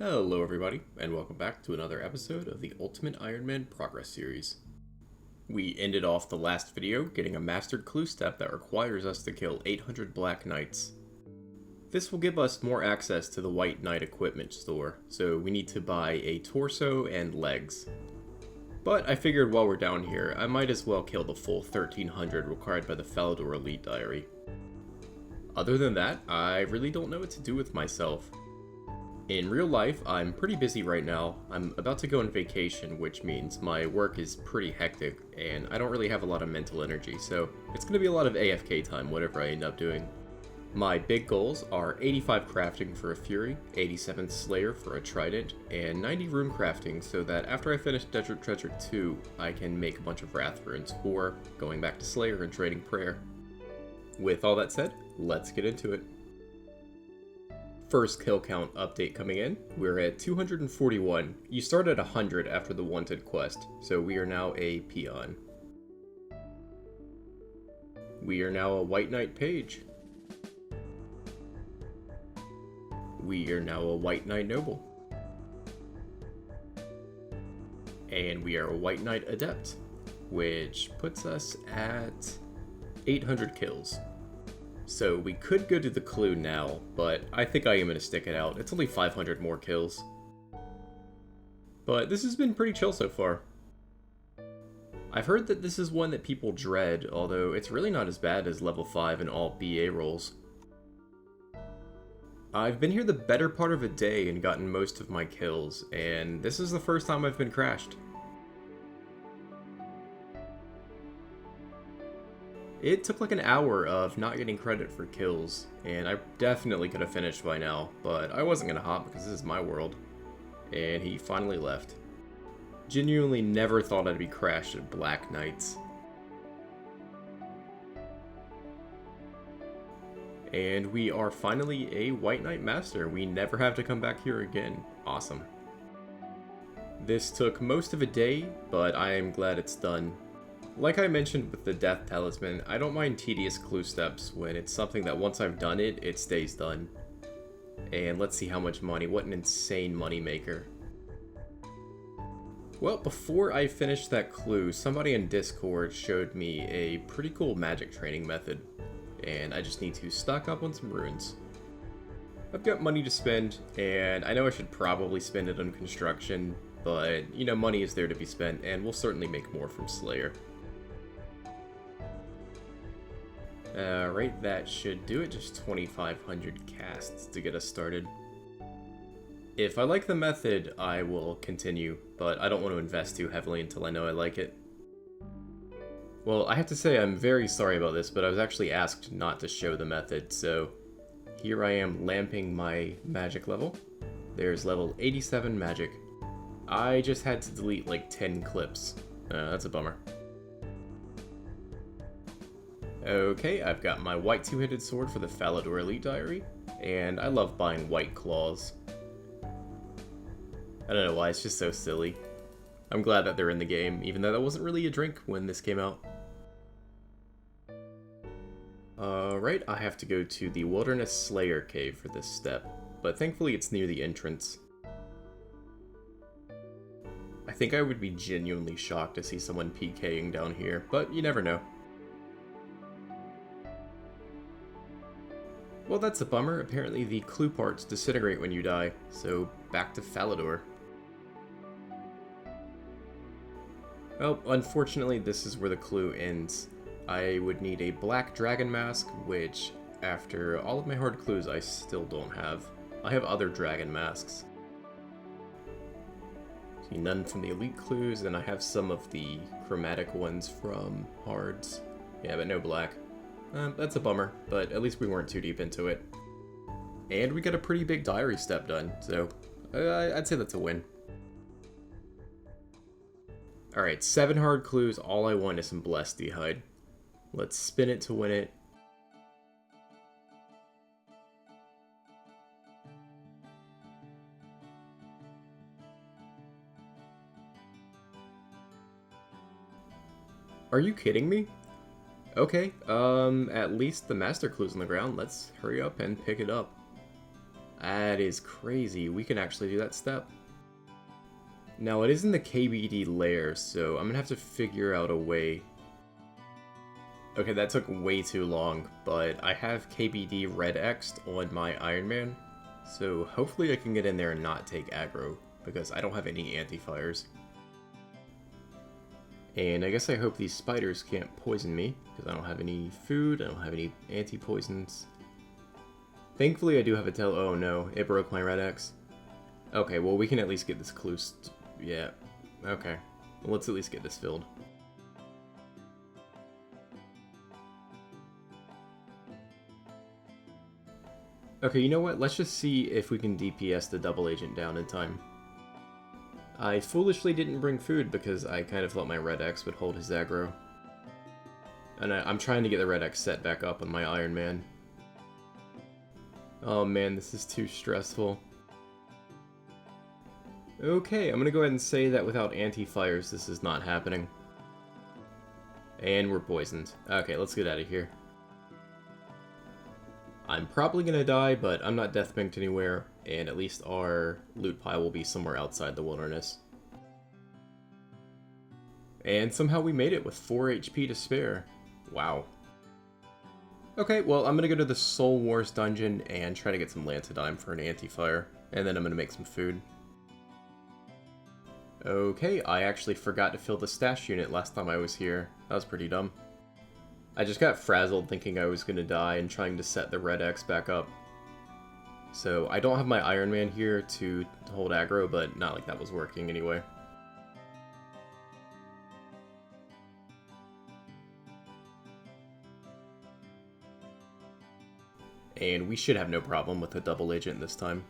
Hello everybody, and welcome back to another episode of the Ultimate Iron Man Progress Series. We ended off the last video getting a mastered clue step that requires us to kill 800 Black Knights. This will give us more access to the White Knight equipment store, so we need to buy a torso and legs. But I figured while we're down here, I might as well kill the full 1300 required by the Falador Elite Diary. Other than that, I really don't know what to do with myself. In real life, I'm pretty busy right now. I'm about to go on vacation, which means my work is pretty hectic, and I don't really have a lot of mental energy, so it's going to be a lot of AFK time, whatever I end up doing. My big goals are 85 crafting for a Fury, 87 Slayer for a Trident, and 90 Rune crafting so that after I finish Desert Treasure 2, I can make a bunch of Wrath Runes for going back to Slayer and trading Prayer. With all that said, let's get into it. First kill count update coming in, we're at 241. You start at 100 after the wanted quest, so we are now a peon. We are now a White Knight page. We are now a White Knight noble. And we are a White Knight adept, which puts us at 800 kills. So we could go to the clue now, but I think I am going to stick it out. It's only 500 more kills. But this has been pretty chill so far. I've heard that this is one that people dread, although it's really not as bad as level 5 in all BA roles. I've been here the better part of a day and gotten most of my kills, and this is the first time I've been crashed. It took like an hour of not getting credit for kills, and I definitely could have finished by now, but I wasn't gonna hop because this is my world. And he finally left. Genuinely never thought I'd be crashed at Black Knights. And we are finally a White Knight Master. We never have to come back here again. Awesome. This took most of a day, but I am glad it's done. Like I mentioned with the Death Talisman, I don't mind tedious clue steps when it's something that once I've done it, it stays done. And let's see how much money. What an insane money maker. Well, before I finished that clue, somebody in Discord showed me a pretty cool magic training method. And I just need to stock up on some runes. I've got money to spend, and I know I should probably spend it on construction, but, you know, money is there to be spent, and we'll certainly make more from Slayer. Alright, that should do it. Just 2,500 casts to get us started. If I like the method, I will continue, but I don't want to invest too heavily until I know I like it. Well, I have to say I'm very sorry about this, but I was actually asked not to show the method, so here I am lamping my magic level. There's level 87 magic. I just had to delete like 10 clips. That's a bummer. Okay, I've got my white two-handed sword for the Falador Elite Diary, and I love buying white claws. I don't know why, it's just so silly. I'm glad that they're in the game, even though that wasn't really a drink when this came out. Alright, I have to go to the Wilderness Slayer cave for this step, but thankfully it's near the entrance. I think I would be genuinely shocked to see someone PKing down here, but you never know. Well, that's a bummer. Apparently the clue parts disintegrate when you die, so back to Falador. Well, unfortunately this is where the clue ends. I would need a black dragon mask, which, after all of my hard clues, I still don't have. I have other dragon masks. See, none from the elite clues, and I have some of the chromatic ones from hards. Yeah, but no black. That's a bummer, but at least we weren't too deep into it. And we got a pretty big diary step done, so I'd say that's a win. Alright, 7 hard clues, all I want is some Blessed D'hide. Let's spin it to win it. Are you kidding me? Okay, at least the master clue's on the ground. Let's hurry up and pick it up. That is crazy. We can actually do that step. Now, it is in the KBD layer, so I'm gonna have to figure out a way. Okay, that took way too long, but I have KBD red X'd on my Iron Man, so hopefully I can get in there and not take aggro, because I don't have any anti-fires. And I guess I hope these spiders can't poison me, because I don't have any food, I don't have any anti-poisons. Thankfully I do have a tail. Oh no, it broke my red X. Okay, well we can at least get this clue. Yeah, okay. Well, let's at least get this filled. Okay, you know what? Let's just see if we can DPS the double agent down in time. I foolishly didn't bring food because I kind of thought my red X would hold his aggro. And I'm trying to get the red X set back up on my Iron Man. Oh man, this is too stressful. Okay, I'm gonna go ahead and say that without anti-fires, this is not happening. And we're poisoned. Okay, let's get out of here. I'm probably gonna die, but I'm not deathbanked anywhere, and at least our loot pile will be somewhere outside the wilderness. And somehow we made it with 4 HP to spare. Wow. Okay, well, I'm gonna go to the Soul Wars dungeon and try to get some Lantidime for an anti-fire, and then I'm gonna make some food. Okay, I actually forgot to fill the stash unit last time I was here. That was pretty dumb. I just got frazzled thinking I was gonna die and trying to set the red X back up. So I don't have my Iron Man here to hold aggro, but not like that was working anyway. And we should have no problem with the double agent this time.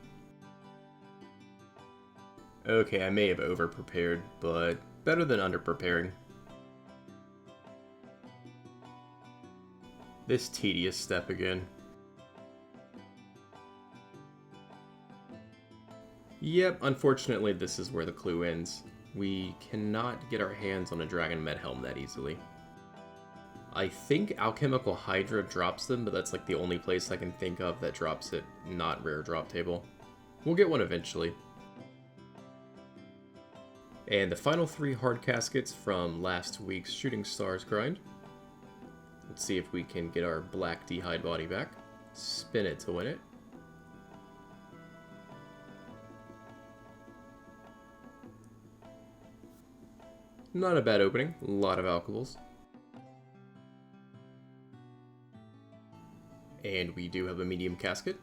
Okay, I may have over-prepared, but better than under-preparing. This tedious step again. Yep, unfortunately this is where the clue ends. We cannot get our hands on a Dragon Med Helm that easily. I think Alchemical Hydra drops them, but that's like the only place I can think of that drops it, not rare drop table. We'll get one eventually. And the final 3 hard caskets from last week's Shooting Stars grind. Let's see if we can get our black D'hide body back. Spin it to win it. Not a bad opening, a lot of alcohols. And we do have a medium casket.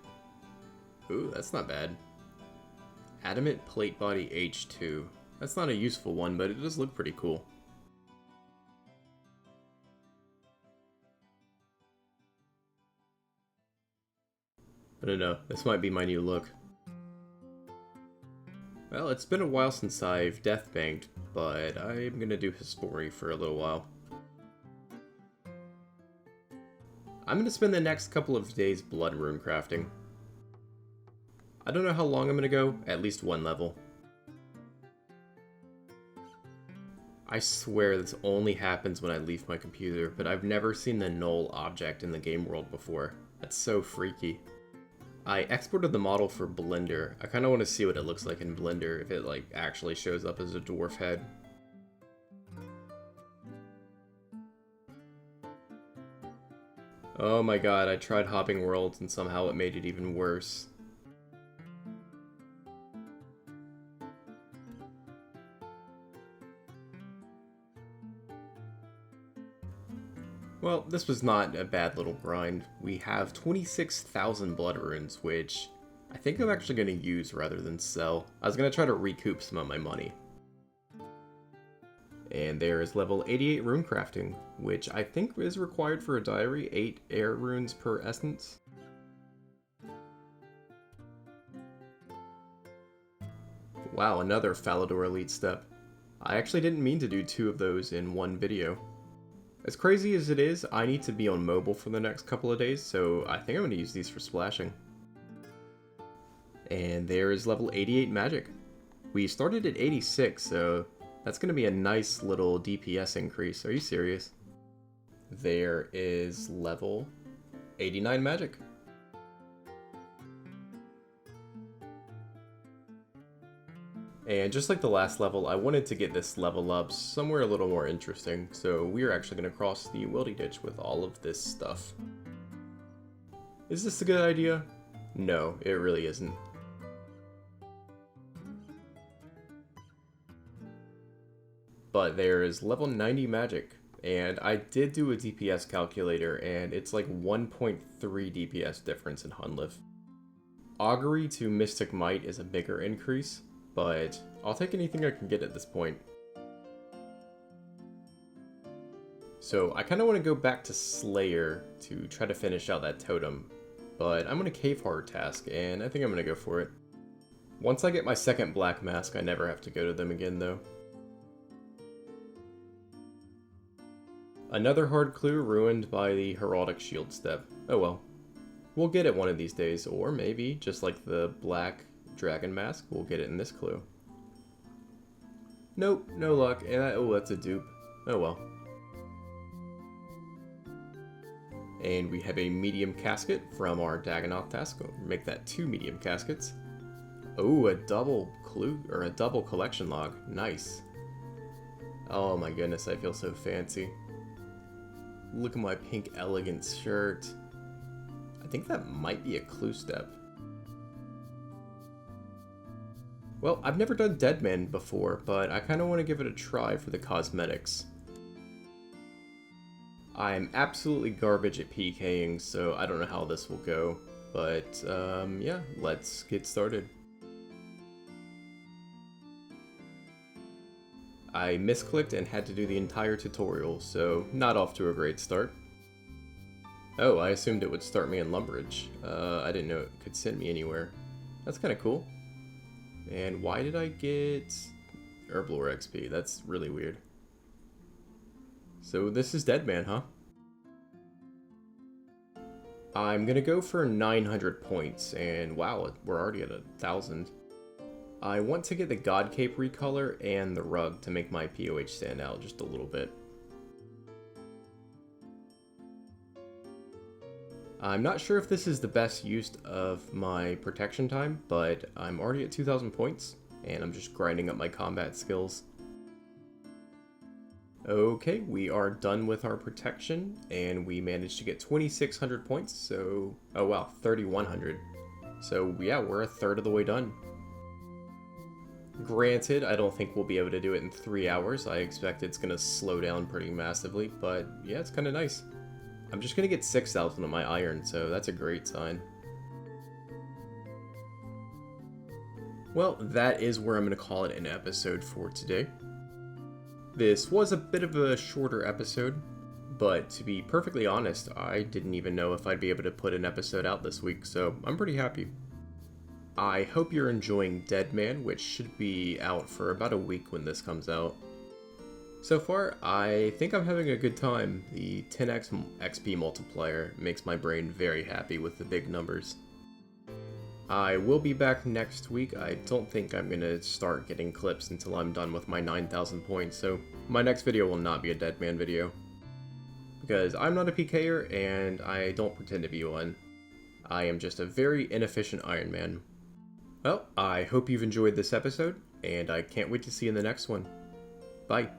Ooh, that's not bad. Adamant plate body H2. That's not a useful one, but it does look pretty cool. I don't know, this might be my new look. Well, it's been a while since I've deathbanked, but I'm gonna do Hispori for a little while. I'm gonna spend the next couple of days blood rune crafting. I don't know how long I'm gonna go, at least 1 level. I swear this only happens when I leave my computer, but I've never seen the Null Object in the game world before. That's so freaky. I exported the model for Blender. I kind of want to see what it looks like in Blender, if it like actually shows up as a dwarf head. Oh my god, I tried hopping worlds and somehow it made it even worse. Well, this was not a bad little grind. We have 26,000 blood runes, which I think I'm actually going to use rather than sell. I was going to try to recoup some of my money. And there is level 88 rune crafting, which I think is required for a diary, 8 air runes per essence. Wow, another Falador Elite step. I actually didn't mean to do 2 of those in one video. As crazy as it is, I need to be on mobile for the next couple of days, so I think I'm going to use these for splashing. And there is level 88 magic. We started at 86, so that's going to be a nice little DPS increase. Are you serious? There is level 89 magic. And just like the last level, I wanted to get this level up somewhere a little more interesting, so we're actually going to cross the wildy ditch with all of this stuff. Is this a good idea? No, it really isn't. But there is level 90 magic, and I did do a DPS calculator, and it's like 1.3 DPS difference in Hunlif. Augury to Mystic Might is a bigger increase, but I'll take anything I can get at this point. So I kind of want to go back to Slayer to try to finish out that totem, but I'm going to Caveheart task, and I think I'm going to go for it. Once I get my second black mask, I never have to go to them again though. Another hard clue ruined by the Heraldic Shield step. Oh well. We'll get it one of these days, or maybe, just like the black dragon mask, we'll get it in this clue. Nope, no luck, and oh, that's a dupe. Oh well. And we have a medium casket from our Dagonoth task. We'll make that 2 medium caskets. Oh, a double clue, or a double collection log. Nice. Oh my goodness, I feel so fancy. Look at my pink elegance shirt. I think that might be a clue step. Well, I've never done Deadman before, but I kind of want to give it a try for the cosmetics. I'm absolutely garbage at PKing, so I don't know how this will go. But, yeah, let's get started. I misclicked and had to do the entire tutorial, so not off to a great start. Oh, I assumed it would start me in Lumbridge. I didn't know it could send me anywhere. That's kind of cool. And why did I get Herblore XP? That's really weird. So this is Deadman, huh? I'm gonna go for 900 points, and wow, we're already at 1,000. I want to get the God Cape recolor and the rug to make my POH stand out just a little bit. I'm not sure if this is the best use of my protection time, but I'm already at 2,000 points, and I'm just grinding up my combat skills. Okay, we are done with our protection, and we managed to get 2,600 points, so... oh wow, 3,100. So yeah, we're a third of the way done. Granted, I don't think we'll be able to do it in 3 hours. I expect it's going to slow down pretty massively, but yeah, it's kind of nice. I'm just going to get 6,000 on my iron, so that's a great sign. Well, that is where I'm going to call it an episode for today. This was a bit of a shorter episode, but to be perfectly honest, I didn't even know if I'd be able to put an episode out this week, so I'm pretty happy. I hope you're enjoying Deadman, which should be out for about a week when this comes out. So far, I think I'm having a good time. The 10x XP multiplier makes my brain very happy with the big numbers. I will be back next week. I don't think I'm going to start getting clips until I'm done with my 9,000 points, so my next video will not be a Deadman video. Because I'm not a PKer, and I don't pretend to be one. I am just a very inefficient Iron Man. Well, I hope you've enjoyed this episode, and I can't wait to see you in the next one. Bye.